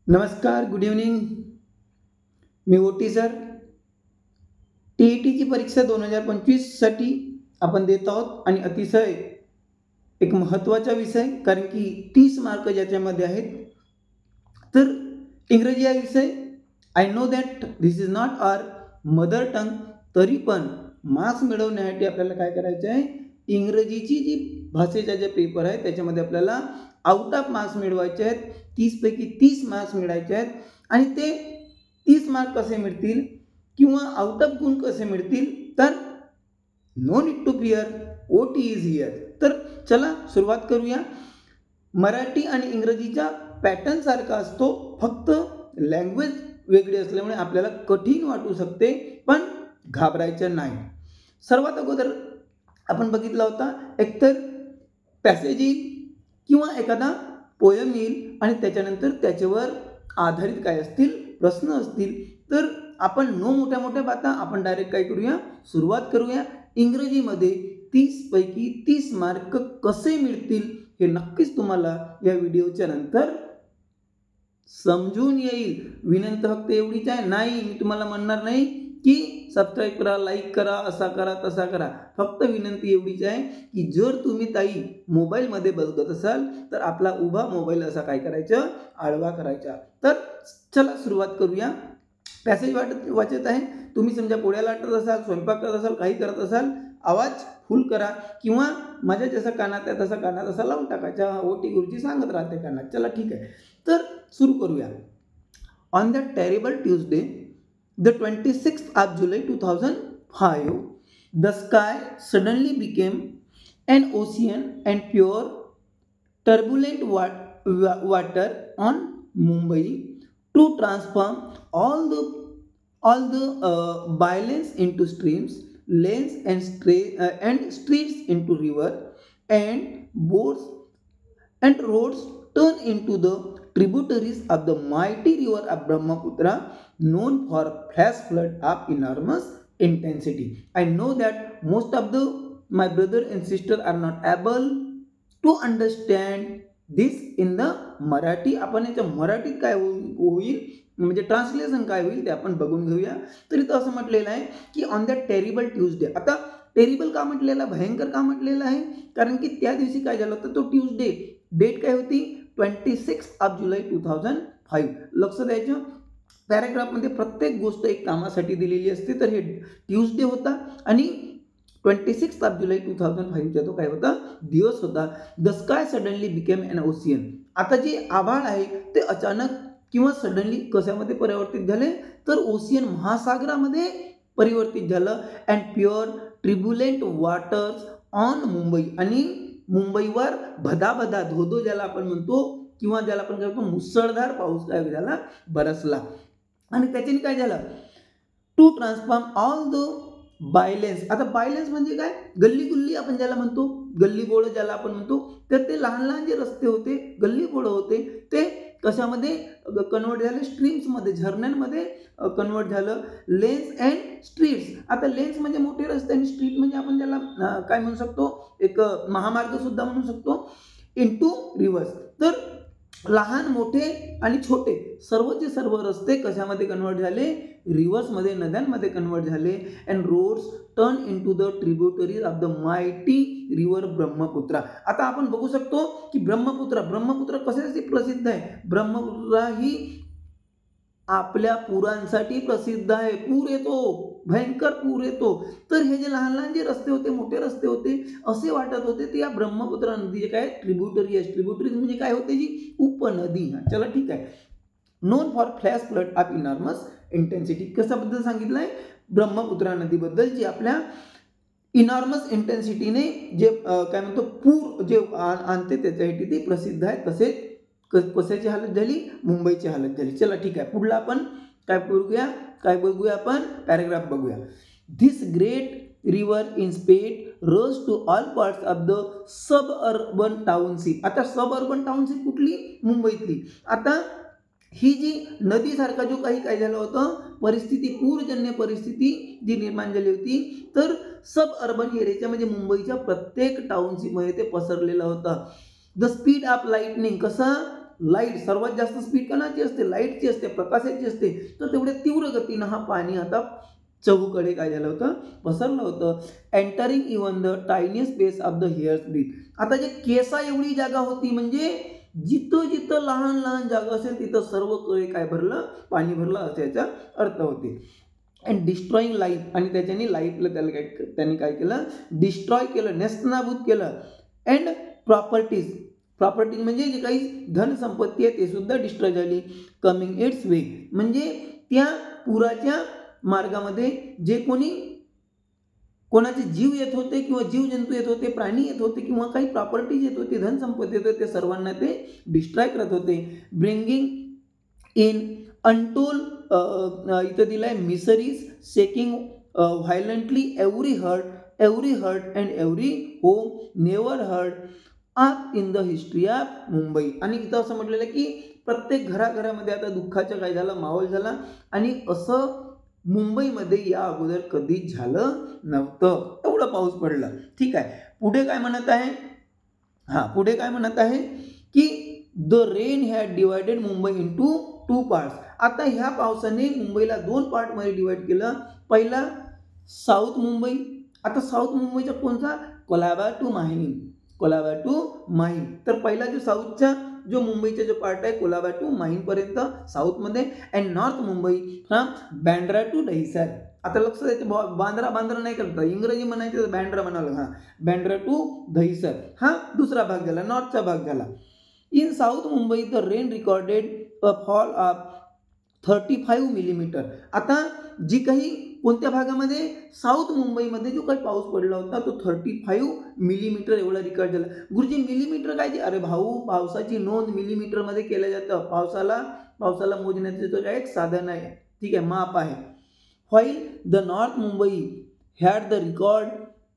नमस्कार, good evening. मी ओटी sir. टी-ई-टीची परीक्षा 2025साठी आपण देत आहोत आणि अतिशय एक महत्त्वाचा विषय, कारण की 30 मार्क ज्याच्यामध्ये आहेत. तर इंग्रजी हा विषय, I know that this is not our mother tongue, तरी पण मार्क्स मिळवण्यासाठी आपल्याला काय करायचं आहे, इंग्रजीची जी भाषेचा जे पेपर आहे त्याच्यामध्ये आपल्याला आउट ऑफ मार्क्स मिळवायचे आहेत. 30 पैकी 30 मार्क्स मिळवायचे आहेत. आणि ते 30 मार्क कसे मिळतील किंवा आउट ऑफ गुण कसे मिळतील, तर नो नीड टू फिअर, ओटी इज हिअर. तर चला सुरुवात करूया. मराठी आणि इंग्रजीचा पॅटर्न सारखा असतो, फक्त लँग्वेज वेगळी असल्यामुळे आपल्याला कठीण वाटू शकते, पण घाबरायचं नाही. सर्वात अगोदर आपण बघितला होता, एकतर पॅसेज येईल किंवा एखादा पोयम येईल आणि त्याच्यानंतर त्याच्यावर आधारित काय असतील, प्रश्न असतील. तर आपण नो मोठ्या मोठ्या बाता, आपण डायरेक्ट काय करूया, सुरुवात करूया. इंग्रजीमध्ये 30 पैकी 30 मार्क कसे मिळतील हे नक्कीच तुम्हाला या व्हिडिओच्या नंतर समजून येईल. विनंती फक्त एवढीच आहे, नाही मी तुम्हाला म्हणणार नाही की सबस्क्राईब करा, लाईक करा, असा करा तसा करा. फक्त विनंती एवढीच आहे की जर तुम्ही ताई मोबाईलमध्ये बघत असाल तर आपला उभा मोबाईल असा काय करायचं, आडवा करायचा. तर चला सुरुवात करूया. पॅसेज वाचत आहे. तुम्ही समजा पोळ्या लाटत असाल, स्वयंपाक करत असाल, काही करत असाल, आवाज फुल करा किंवा माझ्या जसा कानात आहे तसा कानात असा लावून टाकायचा. ओटी गुरुजी सांगत राहते कानात. चला ठीक आहे, तर सुरू करूया. On the terrible Tuesday, the 26th of July 2005, the sky suddenly became an ocean and pure turbulent water on Mumbai to transform all the bylanes into streams, lanes and streets into river, and boats and roads turn into the tributaries of the mighty river of Brahmaputra, known for flash flood of enormous intensity. I know that most of my brother and sister are not able to understand this in the Marathi. आपण याच्या मराठीत काय होईल म्हणजे translation काय होईल ते आपण बघून घेऊया. तर इथं असं म्हटलेलं आहे की ऑन द टेरिबल ट्यूजडे. आता टेरिबल का म्हटलेलं, भयंकर का म्हटलेलं आहे, कारण की त्या दिवशी काय झालं होतं, तो ट्यूजडे, डेट काय होती, 26 ऑफ जुलै 2005. लक्ष द्यायचं, पॅराग्राफमध्ये प्रत्येक गोष्ट एक कामासाठी दिलेली असते. तर हे ट्यूजडे होता आणि 26 ऑफ जुलै 2005 तो काय होता, दिवस होता. The sky suddenly became an ocean. आता जे आभाळ आहे ते अचानक किंवा सडनली कशामध्ये परिवर्तित झाले, तर ओशियन, महासागरामध्ये परिवर्तित झालं. And pouring turbulent waters on Mumbai, आणि मुंबईवर भदाभदा, धोधो ज्याला आपण म्हणतो किंवा ज्याला आपण काय म्हणतो मुसळधार पाऊस काय झाला, बरसला. आणि त्याच्याने काय झालं, to transform all the bylanes. आता बायलेन्स म्हणजे काय, गल्ली गुल्ली आपण ज्याला म्हणतो, गल्ली बोळ ज्याला आपण म्हणतो, तर ते लहान लहान जे रस्ते होते, गल्ली बोळ होते, ते कशामध्ये कन्वर्ट झाले, स्ट्रीम्समध्ये, झरण्यांमध्ये कन्वर्ट झालं. Lens and streets. आता लेन्स म्हणजे मोठे रस्ते आणि स्ट्रीट म्हणजे आपण ज्याला काय म्हणू शकतो, एक महामार्ग सुद्धा म्हणू शकतो. Into reverse. तर लहान, मोठे आणि छोटे सर्वचे सर्व रस्ते कशामध्ये कन्वर्ट झाले, रिव्हर्समध्ये, नद्यांमध्ये कन्वर्ट झाले. And roads turn into the tributaries of the mighty river Brahmaputra. आता आपण बघू शकतो की ब्रह्मपुत्र कशासाठी प्रसिद्ध आहे, ब्रह्मपुत्रा ही आपल्या पुरांसाठी प्रसिद्ध आहे. पूर येतो, भयंकर पूर येतो. तर हे जे लहान लहान जे रस्ते होते, मोठे रस्ते होते, असे वाटत होते ते या ब्रह्मपुत्रा नदीचे काय ट्रिब्युटरी आहे. ट्रिब्युटरी म्हणजे काय होते, जी उपनदी. चला ठीक आहे. Non for flash flood of enormous intensity. कशाबद्दल सांगितलंय, ब्रह्मपुत्रा नदीबद्दल, जी आपल्या इनॉर्मस इंटेन्सिटीने जे काय म्हणतो पूर जे आणते त्याच्यासाठी ती प्रसिद्ध आहे. तसेच कशाची हालत झाली, मुंबईची हालत झाली. चला ठीक आहे, पुढला आपण काय बघूया आपण पॅराग्राफ बघूया. This great river in spate rush to all parts of the suburban township. आता सब अर्बन टाउनशिप कुठली, मुंबईतली. आता ही जी नदीसारखा जो काही झालं होतं परिस्थिती, पूरजन्य परिस्थिती जी निर्माण झाली होती, तर सब अर्बन एरियाच्या म्हणजे मुंबईच्या प्रत्येक टाउनशिपमध्ये ते पसरलेलं होतं. The speed of lightning. कसा, लाईट सर्वात जास्त स्पीड कोणाची असते, लाईटची असते, प्रकाशाची असते, तर तेवढ्या तीव्र गतीनं हा पाणी आता चहूकडे काय झालं होतं, पसरलं होतं. Entering even the tiny space of the hair's breath. आता जे केसा एवढी जागा होती, म्हणजे जिथं जिथं लहान लहान जागा असेल तिथं सर्वकडे काय भरलं, पाणी भरलं, असं याचा अर्थ होते. अँड डिस्ट्रॉईंग लाईफ, आणि त्याच्याने लाईफला त्यांनी काय केलं, डिस्ट्रॉय केलं, नेस्तनाबूत केलं. अँड प्रॉपर्टीज, प्रॉपर्टी म्हणजे जे काही धनसंपत्ती आहे ते सुद्धा डिस्ट्रॉय झाली. कमिंग इट्स वे, म्हणजे त्या पुराच्या मार्गामध्ये जे कोणाचे जीव येत होते किंवा जीवजंतू येत होते, प्राणी येत होते किंवा काही प्रॉपर्टीज येत होते, धनसंपत्ती येत होते, ते सर्वांना ते डिस्ट्रॉय करत होते. ब्रिंगिंग इन अनटोल, इथं दिलं आहे miseries, shaking violently every heart and every home never heard of in the history of Mumbai. आणि इथं असं म्हटलेलं आहे की प्रत्येक घराघरामध्ये आता दुःखाचा काय झाला, माहोल झाला, आणि असं मुंबईमध्ये या अगोदर कधीच झालं नव्हतं, एवढा पाऊस पडला. ठीक आहे, पुढे काय म्हणत आहे, पुढे काय म्हणत आहे की the rain had divided Mumbai into 2 parts. आता ह्या पावसाने मुंबईला 2 पार्टमध्ये डिवाइड केलं. पहिला साऊथ मुंबई, आता साऊथ मुंबईचा कोणता, कोलाबा टू माहीम. तर पहिला जो साऊथचा जो मुंबईचा जो पार्ट आहे कोलाबा टू माहीमपर्यंत साऊथमध्ये. And north Mumbai from Bandra to Dahisar. आता लक्ष द्यायचं, बांद्रा नाही करता, इंग्रजी म्हणायचं तर बँड्रा म्हणाल, बँड्रा टू दहिसर हा दुसरा भाग झाला, नॉर्थचा भाग झाला. In south Mumbai the rain recorded a fall of 35 millimetre. आता जी काही कोणत्या भागामध्ये, साऊथ मुंबईमध्ये जो काही पाऊस पडला होता तो 35 मिलीमीटर एवढा रेकॉर्ड झाला. गुरुजी मिलीमीटर काय, अरे भाऊ, पावसाची नोंद मिलीमीटरमध्ये केलं जातं. पावसाला मोजण्याचं तो एक साधन आहे, ठीक आहे, माप आहे. While the north Mumbai had the record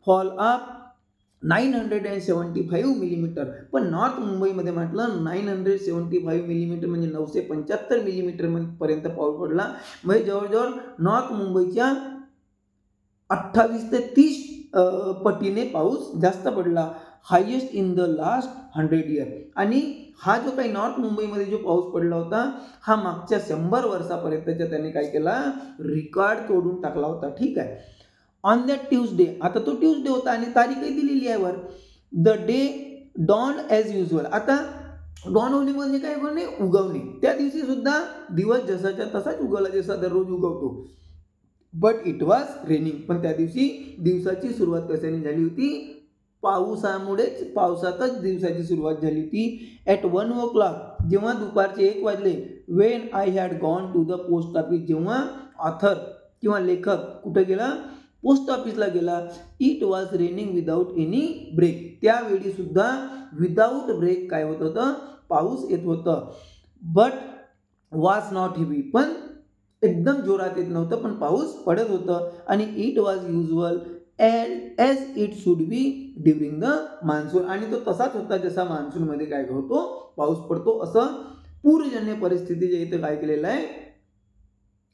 fall of 975 millimetre. पण नॉर्थ मुंबईमध्ये म्हटलं 975 मिलीमीटर म्हणजे 975 मिलीमीटर पर्यंत पाऊस पडला. म्हणजे जवळजवळ नॉर्थ मुंबईच्या 28 ते 30 पटीने पाऊस जास्त पडला. Highest in the last 100 year. आणि हा जो काही नॉर्थ मुंबईमध्ये जो पाऊस पडला होता हा मागच्या 100 वर्षापर्यंतच्या त्याने काय केला, रेकॉर्ड तोडून टाकला होता. ठीक आहे. ऑन दॅट ट्यूजडे, आता तो ट्यूजडे होता आणि तारीखही दिलेली आहे वर. The day dawn as usual. आता डॉन होणे म्हणजे काय, म्हणजे उगवणे. त्या दिवशी सुद्धा दिवस जसाच्या तसाच उगवला जसा दररोज उगवतो. But it was raining. पण त्या दिवशी दिवसाची सुरुवात कशाने झाली होती, पावसामुळेच, पावसातच दिवसाची सुरुवात झाली होती. ॲट 1 o'clock, जेव्हा दुपारचे 1 वाजले, when I had gone to the post office, जेव्हा ऑथर किंवा लेखक कुठे गेला, पोस्ट ऑफिसला गेला. It was raining without any break. त्यावेळी सुद्धा विदाऊट ब्रेक काय होत होतं, पाऊस येत होतं. बट वॉज नॉट हेवी, पण एकदम जोरात येत नव्हतं, पण पाऊस पडत होतं. आणि it was usual as it should be during the monsoon. आणि तो तसाच होता जसा मान्सूनमध्ये काय होतो, पाऊस पडतो. असं पूरजन्य परिस्थितीच्या इथं काय केलेलं आहे,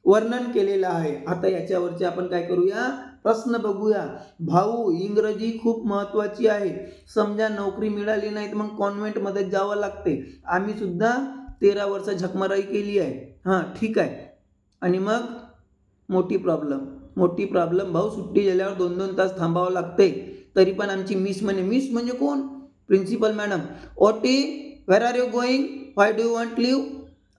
वर्णन केलेलं आहे. आता याच्यावरचे आपण काय करूया, प्रश्न बघूया. भाऊ, इंग्रजी खूप महत्त्वाची आहे. समजा नोकरी मिळाली नाही तर मग कॉन्व्हेंटमध्ये जावं लागते. आम्ही सुद्धा 13 वर्ष झकमाराई केली आहे. ठीक आहे. आणि मग मोठी प्रॉब्लेम भाऊ, सुट्टी झाल्यावर 2-2 तास थांबावं लागते. तरी पण आमची मिस म्हणजे कोण, प्रिन्सिपल मॅडम. ओटी, where are you going, why do you want leave.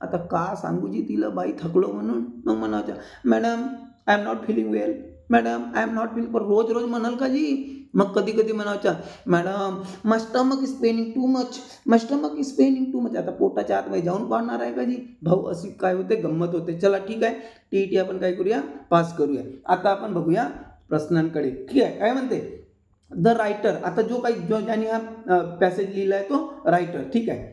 आता का सांगू जी तिला, बाई थकलो म्हणून. मग म्हणायचं, madam I am not feeling well, madam I am not feeling. पण रोज म्हणाल का जी. मग कधी कधी madam my stomach is paining too much, आता पोटाच्या आतमध्ये जाऊन पाडणार आहे का जी. भाऊ अशी काय होते, गंमत होते. चला ठीक आहे, टी आपण काय करूया, पास करूया. आता आपण बघूया प्रश्नांकडे. ठीक आहे, काय म्हणते, द रायटर. आता ज्याने हा पॅसेज लिहिला आहे तो रायटर. ठीक आहे.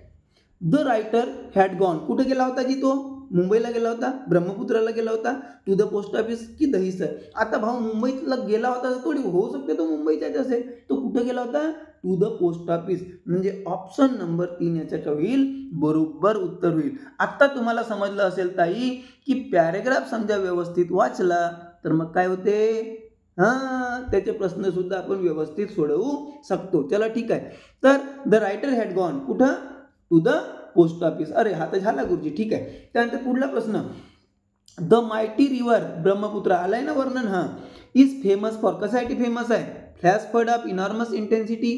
द रायटर हॅड गॉन, कुठे गेला होता जी तो, मुंबईला गेला होता, ब्रह्मपुत्राला गेला होता, टू द पोस्ट ऑफिस की दहिसर. आता भाऊ मुंबईला गेला होता तर थोडी होऊ शकते तो मुंबईचाच असेल. तो कुठे गेला होता, टू द पोस्ट ऑफिस. म्हणजे ऑप्शन नंबर 3 याच्यात होईल, बरोबर उत्तर होईल. आता तुम्हाला समजलं असेल ताई की पॅरेग्राफ समजा व्यवस्थित वाचला तर मग काय होते, त्याचे प्रश्न सुद्धा आपण व्यवस्थित सोडवू शकतो. चला ठीक आहे. तर द रायटर हॅड गॉन कुठं, टू द पोस्ट ऑफिस. अरे हा तर झाला गुरुजी, ठीक आहे. त्यानंतर पुढला प्रश्न, द मायटी रिव्हर ब्रह्मपुत्र आलाय ना वर्णन, हा इज फेमस फॉर, कशासाठी फेमस आहे, flash flood of enormous intensity,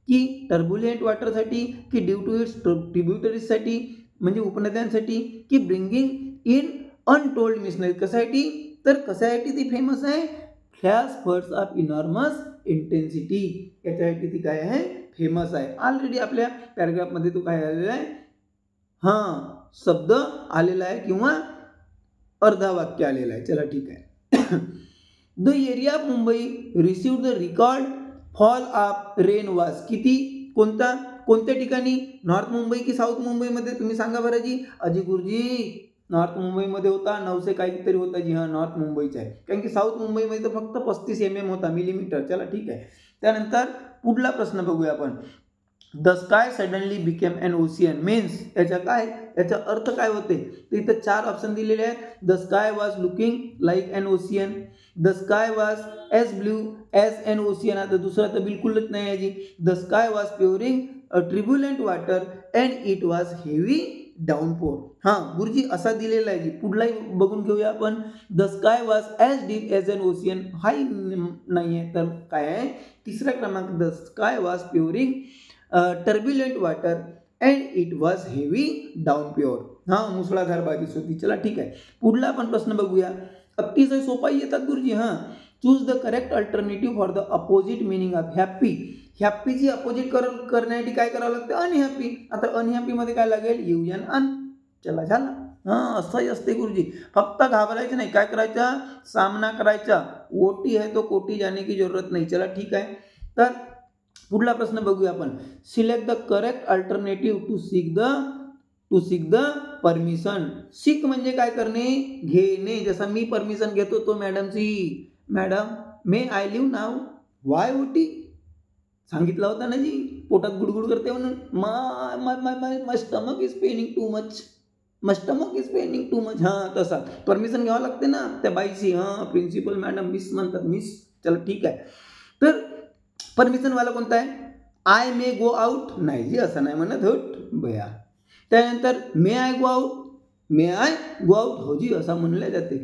की टर्ब्युलेंट वॉटरसाठी, की ड्यू टू इट्स ट्रिब्युटरीजसाठी म्हणजे उपनद्यांसाठी, की ब्रिंगिंग इन अनटोल्ड मिशनरी, कशासाठी, तर कशासाठी ती फेमस आहे, flash floods of enormous intensity, याच्यासाठी ती काय आहे, फेमस आहे. ऑलरेडी आपल्या पॅराग्राफमध्ये तो काय आलेला आहे, हां शब्द आलेला आहे किंवा अर्धा वाक्य आलेला आहे. चला ठीक आहे. The area of Mumbai received the record fall of rain was, किती, कोणत्या ठिकाणी, नॉर्थ मुंबई की साऊथ मुंबईमध्ये, तुम्ही सांगा बरं जी. अजी गुरुजी नॉर्थ मुंबईमध्ये होता, 900 काहीतरी होता जी, हां नॉर्थ मुंबईचा आहे, कारण की साऊथ मुंबईमध्ये तर फक्त 35 mm होता, मिलीमीटर. चला ठीक आहे. त्यानंतर पुढला प्रश्न बघूया आपण, the sky suddenly became an ocean means, याचा अर्थ काय होते, तर इथं 4 ऑप्शन दिलेले आहेत. The sky was looking like an ocean, the sky was as blue as an ocean, आता दुसरा तर बिलकुलच नाही आहे जी. The sky was pouring a turbulent water and it was heavy downpour. हां गुरुजी असा दिलेला आहे जी. पुढलाही बघून घेऊया आपण, the sky was as deep as an ocean, हाही नाही आहे, तर काय आहे तिसरा क्रमांक, the sky was pouring turbulent water and it was heavy downpour. हां मुसळाधार बारिश होती. चला ठीक आहे. पुढला आपण प्रश्न बघूया, अतिशय सोपाही येतात गुरुजी. हां choose the correct alternative for the opposite meaning of happy. हॅप्पीची अपोजिट करण्यासाठी काय करावं लागतं, अनहॅपी. आता अनहॅपीमध्ये काय लागेल, युएन अन. चला झाला. हां असंही असते गुरुजी, फक्त घाबरायचं नाही, काय करायचं, सामना करायचा. ओटी है तो कोटी जाने की जरूरत नाही. चला ठीक आहे. तर पुढला प्रश्न बघूया आपण, select the correct alternative to seek the permission. Seek म्हणजे काय करणे, घेणे. जसं मी परमिशन घेतो तो मॅडमची, madam may I leave now, वाय ओटी, सांगितलं होतं ना जी, पोटात गुडगुड करते म्हणून, my stomach is paining too much, my stomach is paining too much. हां तसा परमिशन घ्यावं लागते ना त्या बाईची. हां प्रिन्सिपल मॅडम मिस म्हणतात, मिस. चला ठीक आहे. तर परमिशनवाला कोणता आहे, आय मे गो आउट, नाही जी असं नाही म्हणत होत बया. त्यानंतर मे आय गो आउट, हो जी असं म्हणले जाते.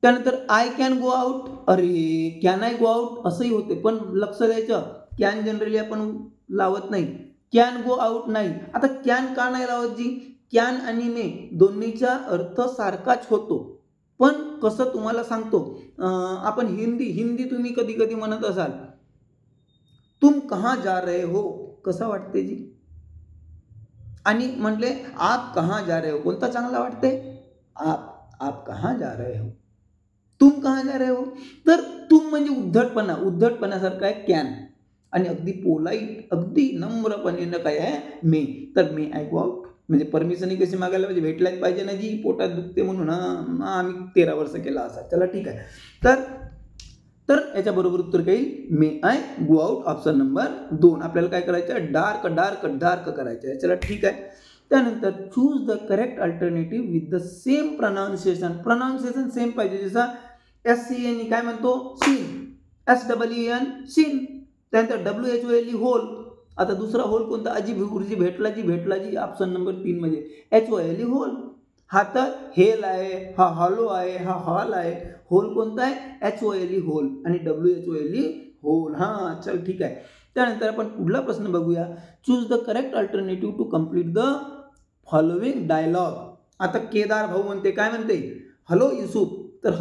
त्यानंतर आय कॅन गो आउट, अरे कॅन आय गो आउट असंही होते, पण लक्ष द्यायचं, कॅन जनरली आपण लावत नाही, कॅन गो आउट नाही. आता कॅन का नाही लावत जी, कॅन आणि मे दोन्हीचा अर्थ सारखाच होतो, पण कसं तुम्हाला सांगतो, आपण हिंदी तुम्ही कधी कधी म्हणत असाल, तुम कहाँ जा रहे हो, कसं वाटते जी, आणि म्हटले आप कहाँ जा रहे हो, कोणता चांगला वाटते, आप कहाँ जा रहे हो, तुम कहाँ जा रहे हो. तर तुम म्हणजे उद्धटपणासारखं आहे कॅन, आणि अगदी पोलाईट अगदी नम्रपणे काय आहे मे. तर मे आय गो आउट म्हणजे परमिशन कशी मागायला पाहिजे, भेटलाच पाहिजे ना जी, पोटात दुखते म्हणून. आम्ही 13 वर्ष केला असा. चला ठीक आहे. तर याच्याबरोबर उत्तर काही may I go out, option number 2. आपल्याला काय करायचं, डार्क करायचं आहे. चला ठीक आहे. त्यानंतर choose the correct alternative with the same pronunciation same पाहिजे. जसा SCN काय म्हणतो, सीन, SEEN सीन. त्यानंतर WHOLE होल. आता दुसरा होल कोणता, अजी गुरुजी भेटला जी, ऑप्शन नंबर 3 मध्ये HOLE होल. हा तर हेल आहे, हा हॉलो आहे, हा हॉल आहे. होल कोणता आहे, HOLE होल, आणि WHOLE होल. हां चल ठीक आहे. त्यानंतर आपण पुढला प्रश्न बघूया, choose the correct alternative to complete the following dialogue. आता केदार भाऊ म्हणते, काय म्हणते, हॅलो युसुफ, तर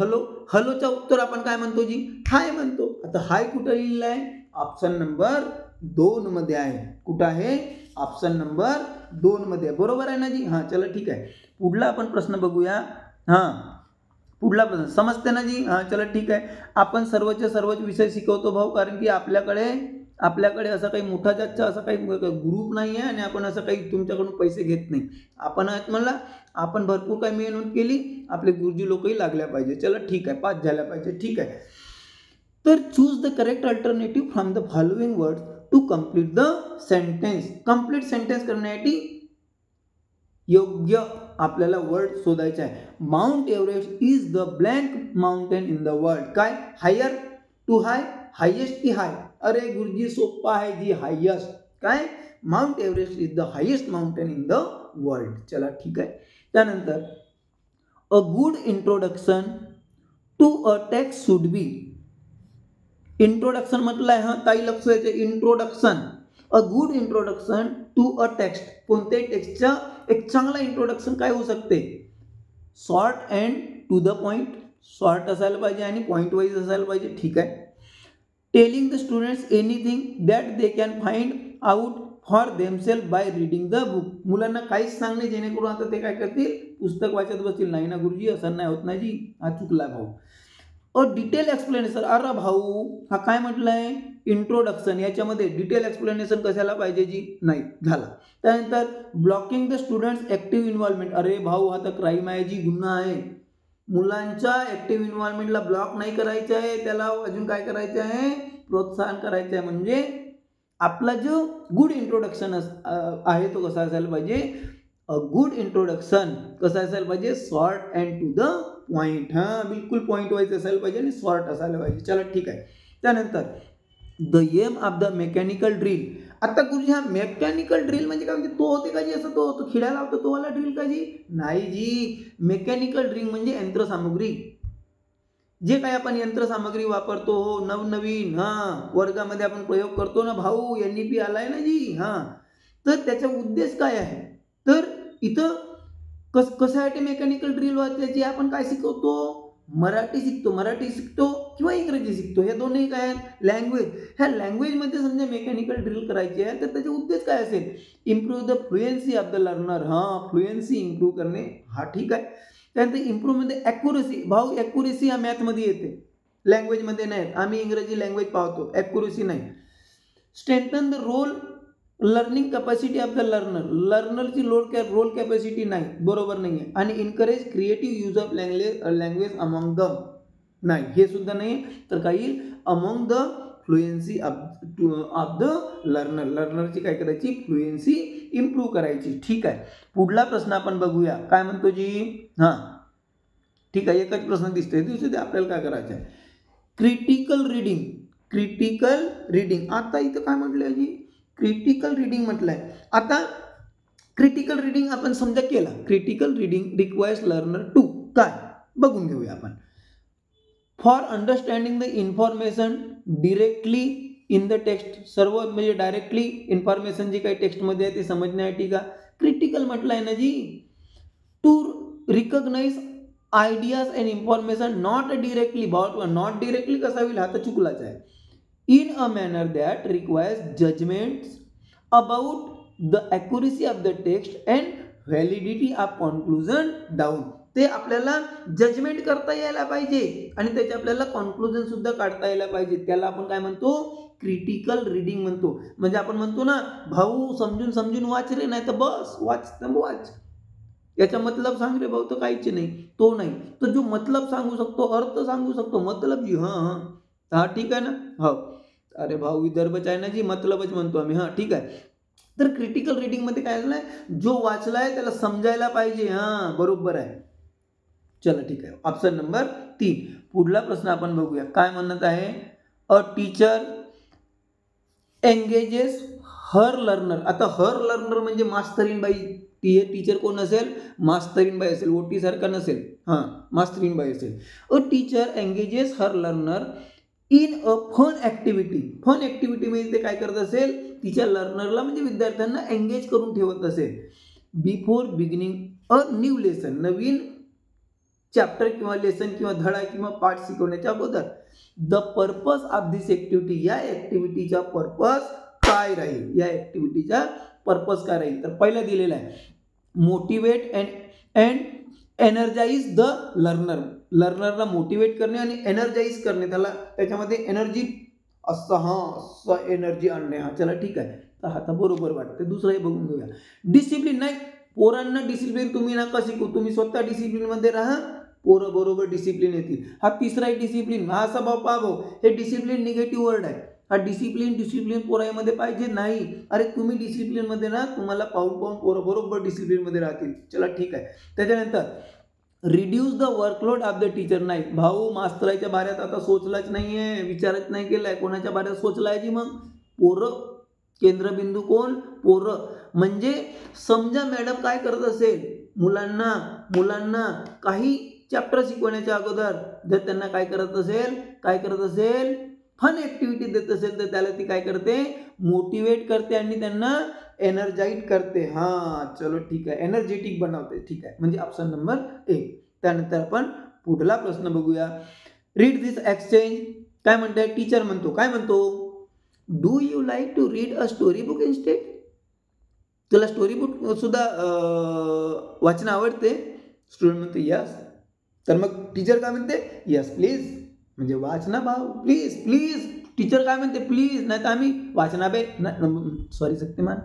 हॅलोचा उत्तर आपण काय म्हणतो जी, हाय म्हणतो. आता हाय कुठं लिहिलेलं आहे, ऑप्शन नंबर 2 मध्ये आहे. कुठं आहे, ऑप्शन नंबर 2 मध्ये. बरोबर आहे ना जी. हां चला ठीक आहे. पुढला आपण प्रश्न बघूया. हां पुढला प्रश्न समजते ना जी. हां चला ठीक आहे. आपण सर्वच विषय शिकवतो भाऊ, कारण की आपल्याकडे असं काही मोठा जातचा असा काही ग्रुप नाही आहे, आणि आपण असं काही तुमच्याकडून पैसे घेत नाही. आपण आहेत म्हणला, आपण भरपूर काही मेहनत केली, आपले गुरुजी लोकही लागल्या पाहिजे. चला ठीक आहे, पास झाल्या पाहिजे. ठीक आहे. तर choose the correct alternative from the following words to complete the sentence. Complete sentence करण्यासाठी योग्य आपल्याला वर्ड शोधायचा आहे. Mount Everest is the blank mountain in the world. काय, हायर टू हाय, हायेस्ट की हाय. अरे गुरुजी सोप्पा आहे जी, हायेस्ट. काय Mount Everest is the highest mountain in the world. चला ठीक आहे. त्यानंतर a good introduction to a text should be. Introduction म्हटलंय, हा ताई लक्ष द्यायचं. Introduction, a good introduction to a text. कोणत्याही टेक्स्टचा एक चांगला इंट्रोडक्शन काय होऊ शकते, short and to the point. Short असायला पाहिजे आणि पॉइंट वाईज असायला पाहिजे. ठीक आहे. Telling the students anything that they can find out for themselves by reading the book. मुलांना काहीच सांगणे जेणेकरून आता ते काय करतील, पुस्तक वाचत बसतील. नाही ना गुरुजी, असं नाही होत ना जी, हा चुकला भाऊ. A detail explanation. अरे भाऊ हा काय म्हटलंय, इंट्रोडक्शन, याच्यामध्ये डिटेल एक्सप्लेनेशन कशाला पाहिजे जी, नाही झाला. त्यानंतर blocking the students active involvement. अरे भाऊ हा तर क्राईम आहे जी, गुन्हा आहे. मुलांच्या ऍक्टिव्ह इन्व्हॉल्वमेंटला ब्लॉक नाही करायचं आहे, त्याला अजून काय करायचं आहे, प्रोत्साहन करायचं आहे. म्हणजे आपला जो गुड इंट्रोडक्शन आहे तो कसा असायला पाहिजे, अ गुड इंट्रोडक्शन कसं असायला पाहिजे, short and to the point. हा बिलकुल पॉइंट वाईज असायला पाहिजे आणि शॉर्ट असायला पाहिजे. चला ठीक आहे. त्यानंतर the aim of the mechanical drill. आता गुरुजी हा मेकॅनिकल ड्रिल म्हणजे काय, म्हणजे तो होते का जी, असं तो खिळा लावतो तो वाला ड्रिल का जी, नाही जी. मेकॅनिकल ड्रिल म्हणजे यंत्रसामुग्री. जे काही आपण यंत्रसामग्री वापरतो नवनवीन, वर्गामध्ये आपण प्रयोग करतो ना भाऊ, NEP आलाय ना जी, तर त्याचा उद्देश काय आहे, तर इथं कशासाठी मेकॅनिकल ड्रिल वाचायची, आपण काय शिकवतो, मराठी शिकतो किंवा इंग्रजी शिकतो. हे दोन्ही काय आहेत, लँग्वेज. ह्या लँग्वेजमध्ये समजा मेकॅनिकल ड्रिल करायची आहे, तर त्याचा उद्देश काय असेल, improve the fluency of the learner. Fluency improve करणे. ठीक आहे. त्यानंतर इम्प्रूव्ह मध्ये ॲक्युरेसी. भाऊ ॲक्युरेसी हा मॅथमध्ये येते, लँग्वेजमध्ये नाही. आम्ही इंग्रजी लँग्वेज पाहतो, ॲक्युरेसी नाही. Strengthen the rote learning capacity of the learner. लर्नरची रोल कॅपॅसिटी नाही, बरोबर नाही आहे. आणि encourage creative use of language among the, नाही हे सुद्धा नाही. तर काही among the fluency of the learner. लर्नरची काय करायची, फ्लुएन्सी इम्प्रूव्ह करायची. ठीक आहे. पुढला प्रश्न आपण बघूया, काय म्हणतो जी, ठीक आहे. एकच प्रश्न दिसतोय, दुसरे आपल्याला काय करायचं आहे, क्रिटिकल रीडिंग. Critical reading. आता इथं काय म्हटलंय जी, क्रिटिकल रीडिंग म्हटलंय. आता क्रिटिकल रीडिंग आपण समजा केला, critical reading requires learner to, काय बघून घेऊया आपण, for understanding the information directly in the text. सर्व म्हणजे डायरेक्टली इन्फॉर्मेशन जी काही टेक्स्टमध्ये आहे ते समजण्यासाठी का क्रिटिकल म्हटलंय ना जी. To recognise ideas and information not directly. Not directly कसा होईल, हा तर चुकलाच आहे. in a manner that requires judgments about the accuracy of the text and validity of conclusion down. ते आपल्याला जजमेंट करता यायला पाहिजे आणि त्याचे आपल्याला कॉन्क्लुजन सुद्धा काढता यायला पाहिजे. त्याला आपण काय म्हणतो, क्रिटिकल रीडिंग म्हणतो. म्हणजे आपण म्हणतो ना भाऊ समजून समजून वाच रे, नाही तर बस वाच. याचा मतलब सांग रे भाऊ, तर काहीच नाही, तो नाही. तर जो मतलब सांगू शकतो, अर्थ सांगू शकतो, मतलब जी, ठीक आहे ना. हो अरे भाऊ विदर्भच आहे ना जी, मतलबच म्हणतो आम्ही. ठीक आहे. तर क्रिटिकल रीडिंग मध्ये काय झालंय, जो वाचलाय त्याला समजायला पाहिजे. बरोबर आहे. चला ठीक आहे. Option number 3. पुढला प्रश्न आपण बघूया, काय म्हणत आहे, अ टीचर एंगेजेस हर लर्नर. आता हर लर्नर म्हणजे मास्तरीन बाई. ती टीचर कोण असेल, मास्तरीन बाई असेल, ओटी सारखा नसेल, मास्तरीन बाई असेल. A teacher engages her learner in a fun activity. Fun activity म्हणजे ते काय करत असेल, तिच्या लर्नरला म्हणजे विद्यार्थ्यांना एंगेज करून ठेवत असेल. Before beginning a new lesson. Naveen chapter किंवा लेसन किंवा धडा किंवा पाठ शिकवण्याच्या अगोदर. The purpose of this activity. या ॲक्टिव्हिटीचा पर्पज काय राहील, या ॲक्टिव्हिटीचा पर्पज काय राहील. तर पहिलं दिलेलं आहे, motivate and energise the learner. लर्नरला मोटिवेट करणे आणि एनर्जाइज करणे, त्याच्यामध्ये एनर्जी असं एनर्जी आणणे. चला ठीक आहे. तर आता बरोबर वाटतं. दुसरंही बघून घेऊया. डिसिप्लिन. नाही, पोरांना डिसिप्लिन तुम्ही नका शिकू, तुम्ही स्वतः डिसिप्लिनमध्ये राहा, पोरं बरोबर डिसिप्लिन येतील. हा तिसरा आहे डिसिप्लिन. हा स्वभाव पाहो, हे डिसिप्लिन निगेटिव्ह वर्ड आहे. हा डिसिप्लिन पोरामध्ये पाहिजे नाही. अरे तुम्ही डिसिप्लिनमध्ये राहा, तुम्हाला पाहून पोरं बरोबर डिसिप्लिनमध्ये राहतील. चला ठीक आहे. त्याच्यानंतर reduce the workload of the teacher. नाही भाऊ, मास्तराच्या बाऱ्यात आता सोचलाच नाहीये, विचारच नाही केलाय, कोणाच्या बाऱ्यात सोचलाय जी, मग पोरं केंद्रबिंदू कोण? पोरं. म्हणजे समजा मॅडम काय करत असेल, मुलांना काही चॅप्टर शिकवण्याच्या अगोदर जर त्यांना काय करत असेल फन ऍक्टिव्हिटी देत असेल, तर त्याला ती काय करते? मोटिवेट करते आणि त्यांना एनर्जाइज करते. चलो ठीक आहे, एनर्जेटिक बनवते. ठीक आहे, म्हणजे ऑप्शन नंबर 1. त्यानंतर आपण पुढला प्रश्न बघूया. Read this exchange. काय म्हणताय? टीचर म्हणतो, काय म्हणतो? Do you like to read a story book instead? तुला स्टोरी बुक सुद्धा वाचन आवडते? स्टुडंट म्हणतो यस. तर मग टीचर काय म्हणते? Yes please. म्हणजे वाच ना भाऊ, प्लीज प्लीज. टीचर काय म्हणते? प्लीज. नाही तर आम्ही वाचना बे. सॉरी शक्तिमान,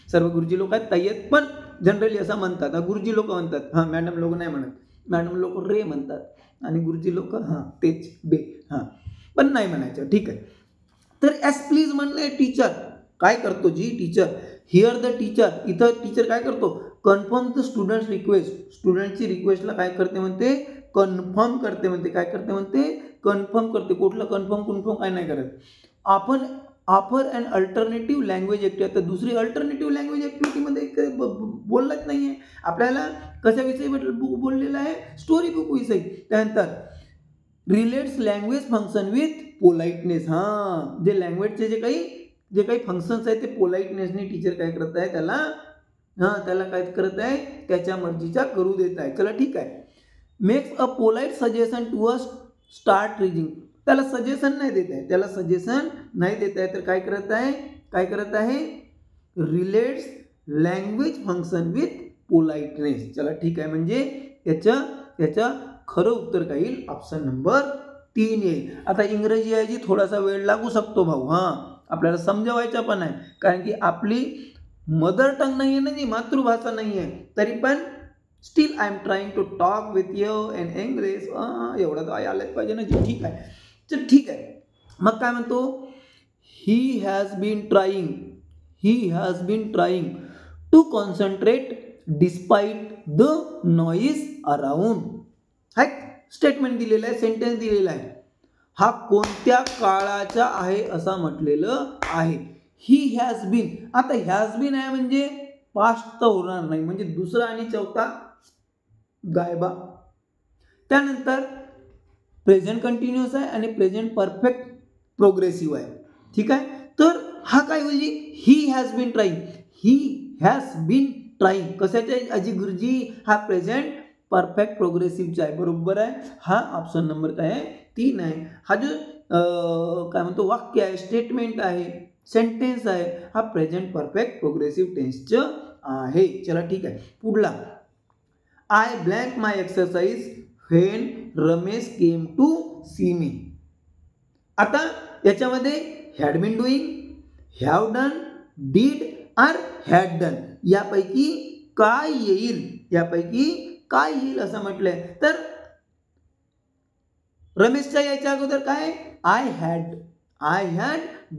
सर्व गुरुजी लोक आहेत, ताई आहेत, पण जनरली असं म्हणतात. गुरुजी लोक म्हणतात, मॅडम लोक नाही म्हणत. मॅडम लोक रे म्हणतात आणि गुरुजी लोक तेच बे. पण नाही म्हणायचं. ठीक आहे. तर एस प्लीज म्हणणे टीचर काय करतो? जी टीचर, हिअर द टीचर. इथं टीचर काय करतो? Confirm the students request. स्टुडंटची रिक्वेस्टला काय करते म्हणते? कन्फर्म करते म्हणते. काय करते म्हणते? कन्फर्म करते. कुठलं कन्फर्म काय नाही करत. आपण offer and alternative language activity. आता दुसरी अल्टरनेटिव्ह लँग्वेज ऍक्टिव्हिटीमध्ये बोललाच नाहीये. आपल्याला कशाविषयी बोललेलं आहे? स्टोरी बुक विषयी. त्यानंतर relates language function with politeness. जे लँग्वेजचे जे काही फंक्शन्स आहेत ते पोलाइटनेसने टीचर काय करत आहे? त्याला काय करत आहे? त्याच्या मर्जीचा करू देत आहे. चला ठीक आहे. Makes a polite suggestion to a start reading. त्याला सजेशन नाही देत आहे. तर काय करत आहे? Relates language function with politeness. चला ठीक आहे. म्हणजे त्याचं खरं उत्तर काय येईल? ऑप्शन नंबर 3 येईल. आता इंग्रजी आहे जी थोडासा वेळ लागू शकतो भाऊ. आपल्याला समजवायचा पण आहे, कारण की आपली मदर टंग नाही आहे ना, जी मातृभाषा नाही आहे. तरी पण still I am trying to talk with you in English. एवढं तर आलंच पाहिजे ना जी. ठीक आहे. चल ठीक आहे. मग काय म्हणतो? He has been trying to concentrate despite the noise around. Statement दिलेलं आहे, सेंटेन्स दिलेला आहे. हा कोणत्या काळाचा आहे असं म्हटलेलं आहे. He has been. आता हॅज बीन आहे म्हणजे पास्ट तर होणार नाही, म्हणजे दुसरा आणि चौथा गायबा. त्यानंतर प्रेझेंट कंटिन्युअस आहे आणि प्रेझेंट परफेक्ट प्रोग्रेसिव्ह आहे. ठीक आहे. तर हा काय होईल? He has been trying. कशाचे अजी गुरुजी? हा प्रेझेंट परफेक्ट प्रोग्रेसिव्हचा आहे. बरोबर आहे. हा ऑप्शन नंबर काय आहे? 3 आहे. हा जो काय म्हणतो वाक्य आहे, स्टेटमेंट आहे, सेंटेन्स आहे, हा प्रेझेंट परफेक्ट प्रोग्रेसिव्ह टेन्सचं आहे. चला ठीक आहे. पुढला. I blank my exercise when Ramesh came to see me. आता याच्यामध्ये had been doing, have done, did or had done यापैकी काय येईल असं म्हटलंय. तर रमेशच्या याच्या अगोदर काय? I had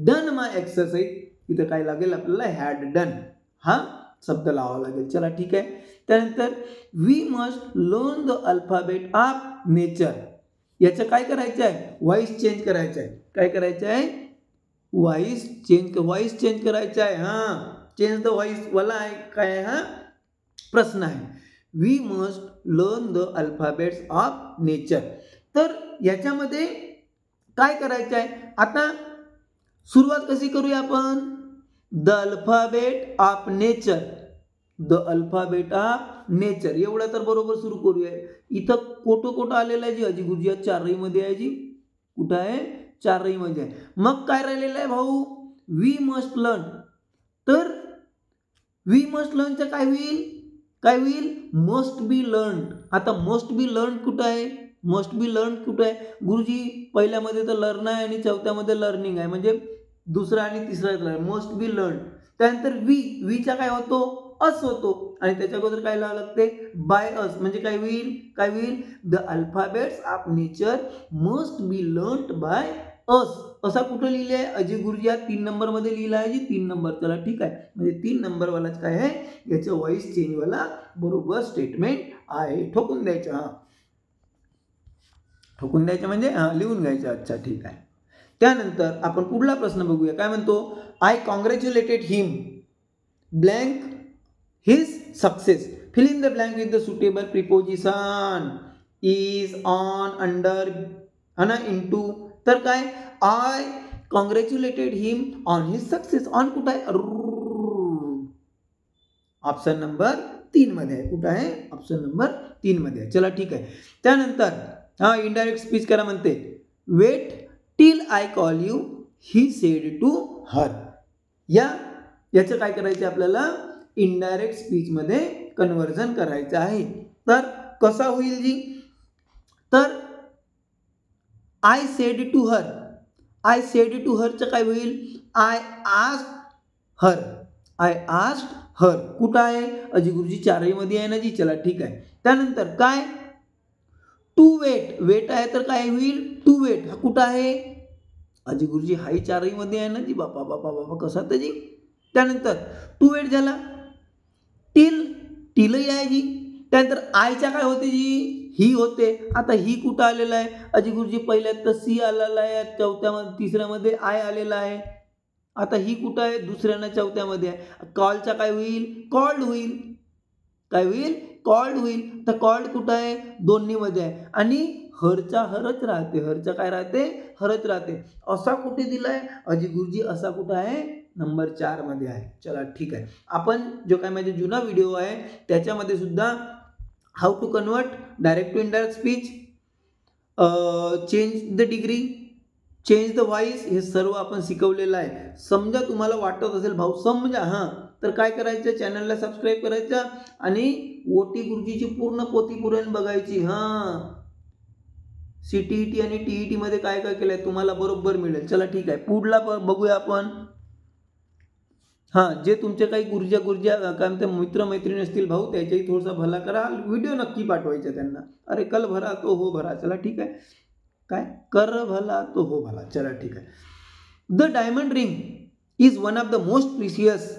done my exercise. इथं काय लागेल आपल्याला? हॅड डन हा शब्द लावावा लागेल. चला ठीक आहे. त्यानंतर we must learn the alphabet of nature. याचं काय करायचं आहे? व्हॉइस चेंज करायचं आहे. काय करायचं आहे? व्हॉइस चेंज करायचं आहे. चेंज द व्हॉइस वाला आहे काय? प्रश्न आहे. We must learn the alphabets of nature. तर याच्यामध्ये काय करायचं आहे? आता सुरुवात कशी करूया आपण? The alphabet of nature. एवढं तर बरोबर सुरू करूया. इथं कोटं आलेलं आहे जी अजी गुरुजी 4 मध्ये आहे जी. कुठं आहे? 4 मध्ये आहे. मग काय राहिलेलं आहे भाऊ? We must learn. तर वी मस्ट लर्नचं काय होईल? Must be learn. आता मस्ट बी लर्न कुठं आहे? गुरुजी पहिल्यामध्ये तर लर्न आहे आणि चौथ्यामध्ये लर्निंग आहे, म्हणजे दुसरा आणि तिसरा मस्ट बी लर्न. त्यानंतर वीचा काय होतो? अस होतो. आणि त्याच्या अगोदर काय लावावं लागते? By us. म्हणजे काय होईल? The alphabets of nature must be learned by us. असा कुठं लिहिले आहे? अजय गुरुजी 3 नंबर मध्ये लिहिला आहे जी. 3 नंबर. चला ठीक आहे. म्हणजे 3 नंबर वालाच काय आहे? याचं व्हॉइस चेंज वाला बरोबर स्टेटमेंट आहे. ठोकून द्यायचं म्हणजे लिहून घ्यायचं. अच्छा ठीक आहे. त्यानंतर आपण पुढला प्रश्न बघूया. काय म्हणतो, I congratulated him blank his success, fill in the blank with the suitable preposition, is, on, under, ना, इनटू. तर काय, I congratulated him on his success. On कुठं आहे, ऑप्शन नंबर 3 मध्ये आहे. कुठं आहे, ऑप्शन नंबर 3 मध्ये आहे. चला ठीक आहे. त्यानंतर इनडायरेक्ट स्पीच करा म्हणते, wait till I call you he said to her. याचं काय करायचं आपल्याला, इनडायरेक्ट स्पीच मध्ये कन्व्हर्जन करायचं आहे. तर कसा होईल जी, तर I said to her, I said to हरचं काय होईल, I asked her, I asked her. कुठं आहे, अजी गुरुजी 4 मध्ये आहे ना जी. चला ठीक आहे. त्यानंतर काय, टू वेट, वेट आहे तर काय होईल, टू वेट. हा कुठं आहे, अजी गुरुजी हाही 4 मध्ये आहे ना जी. बापा बापा बापा कसा तर जी. त्यानंतर टू वेट झाला. टिल, टिलही आहे जी. त्यानंतर आयच्या काय होते जी, ही होते. आता ही कुठं आलेला आहे, अजी गुरुजी पहिल्यात तर सी आलेला आहे, चौथ्यामध्ये तिसऱ्यामध्ये आय आलेला आहे. आता ही कुठं आहे, दुसऱ्यानं चौथ्यामध्ये आहे. कॉलचा काय होईल, कॉल्ड होईल. काय होईल, कॉल्ड होईल. तर कॉल्ड कुठं आहे, दोन्ही मध्ये आहे. आणि हरचा हरच राहते, हरचा काय राहते, हरच राहते. असा कुठे दिलाय, अजी गुरुजी असा कुठं आहे, नंबर 4 मध्ये आहे. चला ठीक आहे. आपण जो काय माझा जुना व्हिडिओ आहे त्याच्यामध्ये सुद्धा how to convert direct to indirect speech, change the degree, change the voice, हे सर्व आपण शिकवलेलं आहे. समजा तुम्हाला वाटत असेल भाऊ समजा, तर काय करायचं, चॅनलला सबस्क्राईब करायचं आणि ओटी गुरुजीची पूर्ण पोथी पुराण बघायची. CTET आणि TET मध्ये काय काय केलंय तुम्हाला बरोबर मिळेल. चला ठीक आहे. पुढला बघूया आपण. जे तुमचे काही गुरुजा काय म्हणते मित्रमैत्रिणी असतील भाऊ, त्याच्याही थोडासा भला करा, व्हिडिओ नक्की पाठवायचा त्यांना. अरे कल भरा तो हो भरा. चला ठीक आहे. काय, कर भला तो हो भला. चला ठीक आहे. The diamond ring is one of the most precious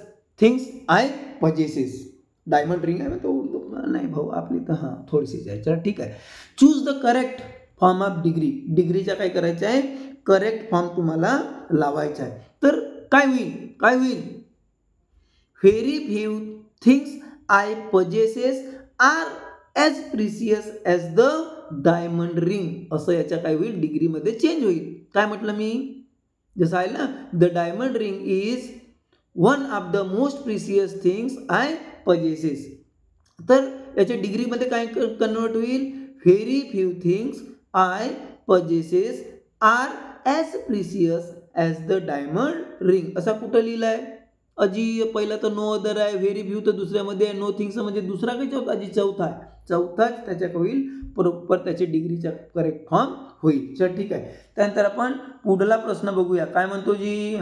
things I possesses. Diamond ring आहे तो उर्दू नाही भाऊ आपली तर थोडीशीच आहे. चला ठीक आहे. Choose the correct form of degree. डिग्रीचा काय करायचं आहे, करेक्ट फॉर्म तुम्हाला लावायचा आहे. तर काय होईल, काय होईल, very few things I possesses are as precious as the diamond ring. असं याच्या काय होईल, डिग्रीमध्ये चेंज होईल. काय म्हटलं मी, जसं आहे ना, the diamond ring is one of the most precious things I possesses. तर याच्या डिग्रीमध्ये काय कन्वर्ट होईल, very few things I possesses are as precious as the diamond ring. असा कुठं लिहिला आहे अजी, पहिला तर नो अदर आहे, व्हेरी फ्यू तर दुसऱ्यामध्ये आहे, नो थिंग्स म्हणजे दुसरा काही चौथा, अजी चौथा आहे. चौथाच त्याच्या होईल, बरोबर त्याचे डिग्रीचा करेक्ट फॉर्म होईल. चल ठीक आहे. त्यानंतर आपण पुढला प्रश्न बघूया. काय म्हणतो जी,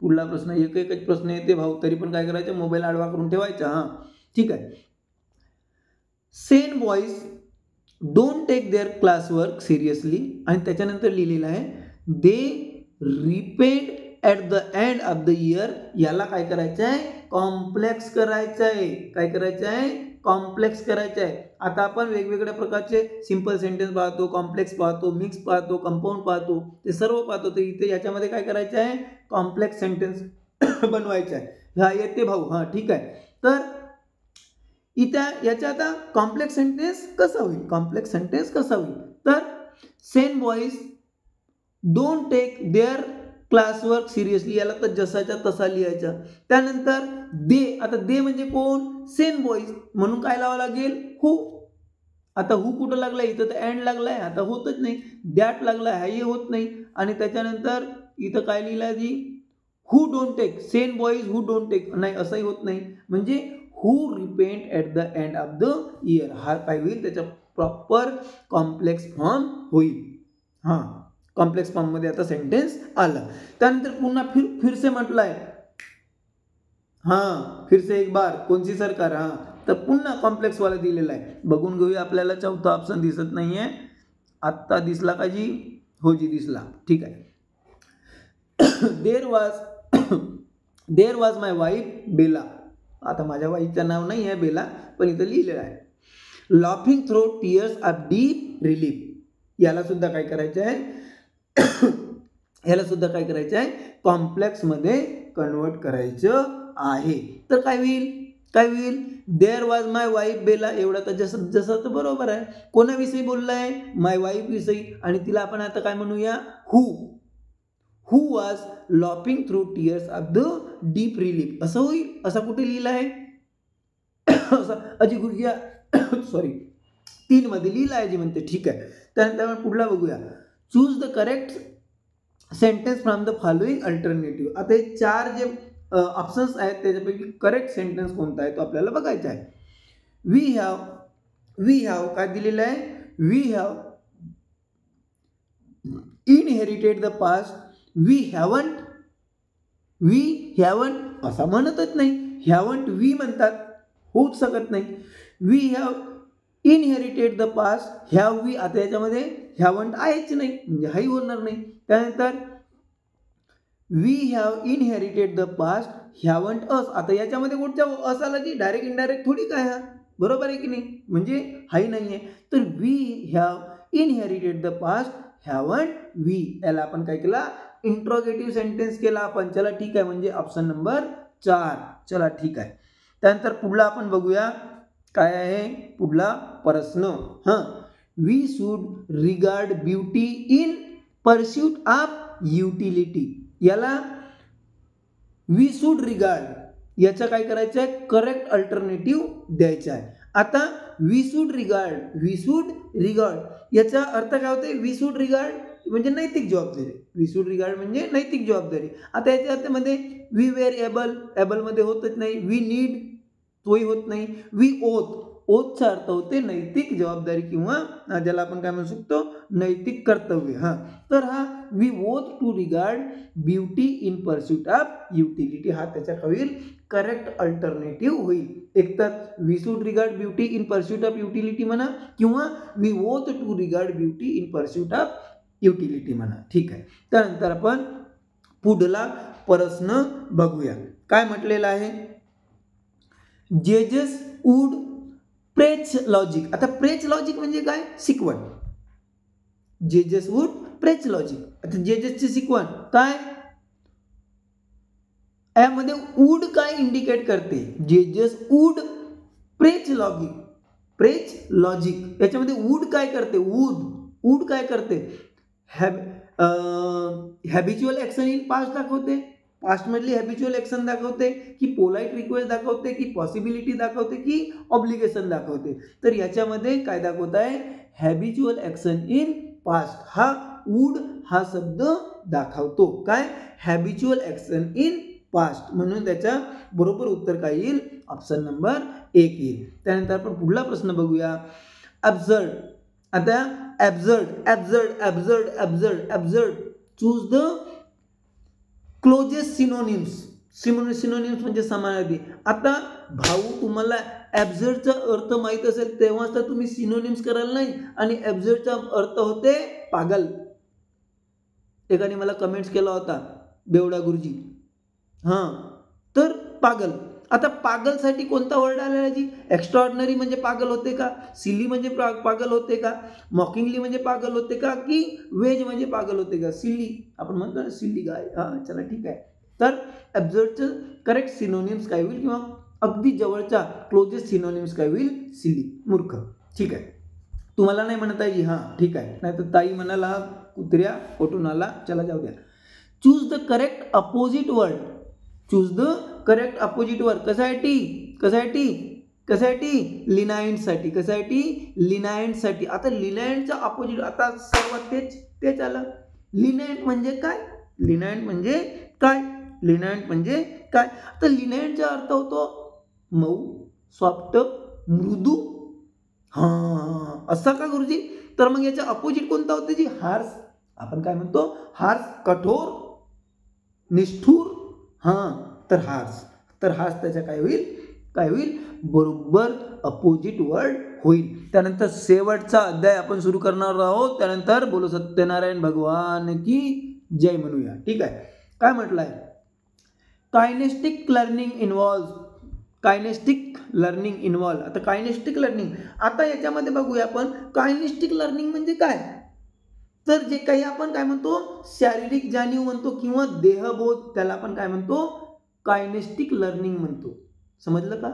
पुढला प्रश्न एकच प्रश्न येते भाऊ, तरी पण काय करायचं, मोबाईल आडवा करून ठेवायचा. ठीक आहे. Ten boys don't take their class work seriously. आणि त्याच्यानंतर लिहिलेलं आहे they repent at the end of the year. याला काय करायचं आहे, कॉम्प्लेक्स करायचं आहे. काय करायचं आहे, कॉम्प्लेक्स करायचं आहे. आता आपण वेगवेगळ्या प्रकारचे सिंपल सेंटेन्स पाहतो, कॉम्प्लेक्स पाहतो, मिक्स पाहतो, कंपाऊंड पाहतो, ते सर्व पाहतो. तर इथे याच्यामध्ये काय करायचं आहे, कॉम्प्लेक्स सेंटेन्स बनवायचं आहे. येते भाऊ. ठीक आहे. तर इथे याच्या आता कॉम्प्लेक्स सेंटेन्स कसा होईल, कॉम्प्लेक्स सेंटेन्स कसा होईल, तर seen boys don't take their class work seriously. याला तर जसाच्या तसा लिहायचा. त्यानंतर दे, आता दे म्हणजे कोण, सेन बॉईज, म्हणून काय लावावं लागेल, हू. आता हू कुठं लागलाय, इथं तर एंड लागलाय, आता होतच नाही. दॅट लागलाय, हाही होत नाही. आणि त्याच्यानंतर इथं काय लिहिलं जी, who don't take, ten boys who don't take, नाही असंही होत नाही. म्हणजे who repent at the end of the year, हा काय होईल, त्याचा प्रॉपर कॉम्प्लेक्स फॉर्म होईल. कॉम्प्लेक्स फॉर्म मध्ये आता सेंटेन्स आलं. त्यानंतर पुन्हा फिरसे म्हटलंय, फिरसे एक बार कोणची सरकार, तर पुन्हा कॉम्प्लेक्स वाला दिलेला आहे. बघून घेऊया. आपल्याला चौथा ऑप्शन दिसत नाहीये. आत्ता दिसला का जी, हो जी दिसला. ठीक आहे. There was my wife Bella. आता माझ्या वाईफचं नाव नाही आहे बेला, पण इथं लिहिलेलं आहे laughing through tears of deep relief. याला सुद्धा काय करायचं आहे, ह्याला सुद्धा काय करायचं आहे, कॉम्प्लेक्समध्ये कन्वर्ट करायचं आहे. तर काय होईल there was my wife Bella. एवढा तर जसं जसं तर बरोबर आहे. कोणाविषयी बोललाय, माय वाईफ विषयी. आणि तिला आपण आता काय म्हणूया, who was lopping through tears of the deep relief. असं होईल. असा कुठे लिहिलं आहे अजी गुरुजी सॉरी 3 मध्ये लिहिलं आहे जी म्हणते. ठीक आहे. त्यानंतर आपण पुढला बघूया. Choose the correct sentence from the following alternative. आता हे 4 जे ऑप्शन्स आहेत त्याच्यापैकी करेक्ट सेंटेन्स कोणता आहे तो आपल्याला बघायचा आहे. वी हॅव काय दिलेलं आहे, we have inherited the past. We haven't असा म्हणतच नाही. हॅवंट वी म्हणतात, होऊच शकत नाही. We have inherited the past. Have we, आता याच्यामध्ये हॅवंट आहेच नाही म्हणजे हाही होणार नाही. त्यानंतर we have inherited the past haven't us. आता याच्यामध्ये कुठच्या असाला जी डायरेक्ट इनडायरेक्ट थोडी काय हा, बरोबर आहे की नाही, म्हणजे हाही नाही आहे. तर we have inherited the past haven't we. याला आपण काय केला, इंट्रोगेटिव्ह सेंटेन्स केला आपण. चला ठीक आहे, म्हणजे ऑप्शन नंबर 4. चला ठीक आहे. त्यानंतर पुढला आपण बघूया काय आहे. पुढला प्रश्न, we should regard beauty in pursuit of utility. याला वी शुड रिगार्ड याचा काय करायचं आहे, करेक्ट अल्टरनेटिव्ह द्यायचा आहे. आता वी शुड रिगार्ड याचा अर्थ काय होते, वी शुड रिगार्ड म्हणजे नैतिक जबाबदारी. वी शुड रिगार्ड म्हणजे नैतिक जबाबदारी. आता याच्या अर्थामध्ये वी वेअर एबल मध्ये होतच नाही. वी नीड तोही होत नाही. वी ओथचा अर्थ होते नैतिक जबाबदारी किंवा ज्याला आपण काय म्हणू शकतो, नैतिक कर्तव्य. तर हा we ought to regard beauty in pursuit of utility हा त्याचा होईल करेक्ट अल्टरनेटिव्ह होईल. एकतर we should regard beauty in pursuit of utility म्हणा किंवा we ought to regard beauty in pursuit of utility म्हणा. ठीक आहे. त्यानंतर आपण पुढला प्रश्न बघूया. काय म्हटलेलं आहे, जेजस वुड प्रेच लॉजिक. आता प्रेच लॉजिक म्हणजे काय, शिकवण. Jesus would preach logic. आता जेजसची शिकवण काय, यामध्ये वुड काय इंडिकेट करते, जेजस वुड प्रेच लॉजिक याच्यामध्ये वुड काय करते, वुड काय करते, हॅबिच्युअल ऍक्शन इन पास्ट दाखवते, पास्ट मधली हॅबिच्युअल ऍक्शन दाखवते, की पोलाइट रिक्वेस्ट दाखवते, की पॉसिबिलिटी दाखवते, की ऑब्लिगेशन दाखवते. तर याच्यामध्ये काय दाखवत आहे, हॅबिच्युअल ऍक्शन इन पास्ट हा वुड हा शब्द दाखवतो. काय, हॅबिच्युअल ऍक्शन इन पास्ट. म्हणून त्याच्या बरोबर उत्तर काय येईल, ऑप्शन नंबर 1 येईल. त्यानंतर आपण पुढला प्रश्न बघूया. ॲब्सर्ड. आता absurd choose the closest synonyms म्हणजे समानार्थी. आता भाऊ तुम्हाला ॲब्सर्डचा अर्थ माहित असेल तेव्हाच तर तुम्ही सिनोनिम्स कराल नाही. आणि ॲब्सर्डचा अर्थ होते पागल. एकाने मला कमेंट्स केला होता, बेवडा गुरुजी. तर पागल. आता पागलसाठी कोणता वर्ड आलेला जी, एक्स्ट्राऑर्डिनरी म्हणजे पागल होते का, सिली म्हणजे पागल होते का, मॉकिंगली म्हणजे पागल होते का, की वेज म्हणजे पागल होते का. सिली आपण म्हणतो ना, सिली गाय. चला ठीक आहे. तर ॲब्सर्डचं करेक्ट सिनोनिम्स काय होईल, किंवा अगदी जवळचा क्लोजेस्ट सिनोनिम्स काय होईल, सिली, मूर्ख. ठीक आहे. तुम्हाला नाही म्हणत आहे जी, ठीक आहे. नाही तर ताई म्हणाला हा कुत्र्या कोठून आला. चला जाऊ द्या. Choose the correct opposite word. Choose the correct opposite word. कशासाठी लिनायंटसाठी. लिनायंटसाठी. आता लिनायंटचा अपोजिट, आता सर्वात तेच आलं. लिनायंट म्हणजे काय, लिनायंट म्हणजे काय. आता लिनायंटचा अर्थ होतो मऊ, सॉफ्ट, मृदू. असा का गुरुजी. तर मग याचा अपोजिट कोणता होते जी, हार्स. आपण काय म्हणतो, हार्स, कठोर, निष्ठुर. तर हार्स त्याच्या काय होईल, बरोबर अपोजिट वर्ड होईल. त्यानंतर शेवटचा अध्याय आपण सुरू करणार आहोत. त्यानंतर बोलो सत्यनारायण भगवान की जय म्हणूया. ठीक आहे. काय म्हटलंय, कायनेस्टिक लर्निंग इन्व्हॉल्व. आता कायनेस्टिक लर्निंग, आता याच्यामध्ये बघूया आपण कायनेस्टिक लर्निंग म्हणजे काय. तर जे काही आपण काय म्हणतो शारीरिक जाणीव म्हणतो किंवा देहबोध, त्याला आपण काय म्हणतो कायनेस्टिक लर्निंग म्हणतो. समजलं का?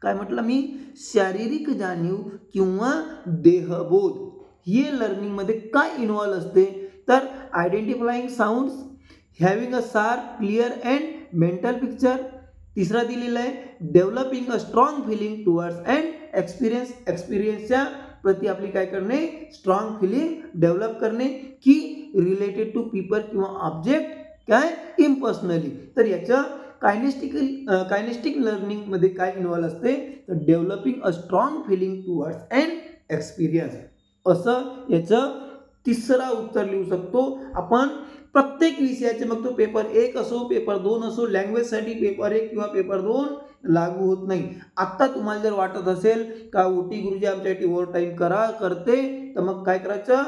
काय म्हटलं मी? शारीरिक जाणीव किंवा देहबोध हे लर्निंग मध्ये काय इन्व्हॉल्व असते? तर identifying sounds, having a sharp clear and mental picture. तिसरा दिलेला आहे developing a strong feeling towards and experience. एक्सपिरियन्सच्या प्रति आपली काय करणे? स्ट्रॉंग फिलिंग डेव्हलप करणे की रिलेटेड टू पीपल किंवा ऑब्जेक्ट काय इम्पर्सनली. तर याच्या कायनेस्टिक लर्निंग मध्ये काय इन्व्हॉल्व असते? तर developing a strong feeling towards and experience. असं याचं तिसरा उत्तर लिहू शकतो आपण. प्रत्येक विषयाचे मग तो पेपर 1 असो पेपर 2 असो, लँग्वेजसाठी पेपर 1 किंवा पेपर 2 लागू होत नाही. आता तुम्हाला जर वाटत असेल का ओटी गुरुजी आमच्यासाठी ओव्हर टाईम करते, तर मग काय करायचं?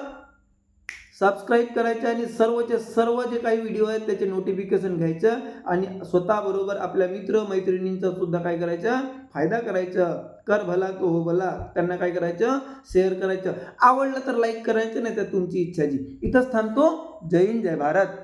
सबस्क्राईब करायचं आणि सर्वचे सर्व जे काही व्हिडिओ आहेत त्याचे नोटिफिकेशन घ्यायचं आणि स्वतःबरोबर आपल्या मित्र मैत्रिणींचा सुद्धा काय करायचं? फायदा करायचं. कर भला तो हो भला. त्यांना काय करायचं? शेअर करायचं. आवडलं तर लाईक करायचं, नाही तर तुमची इच्छा जी. इथंच थांबतो. जय हिंद जय भारत.